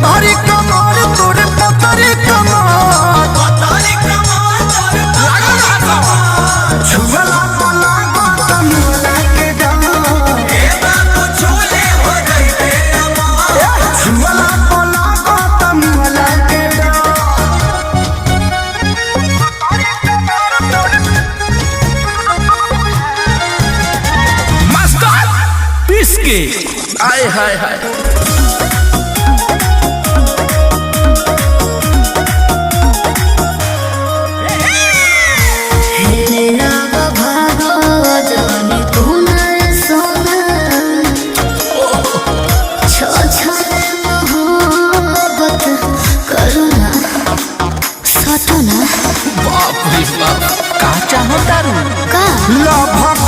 पतरी कमर तोरे पतरी कमर छुअला पला गौतम के डर छुअला पला गौतम के डर मास्टर पीस के आय हाय हाय बाप रे बाप का चाहता रू लभ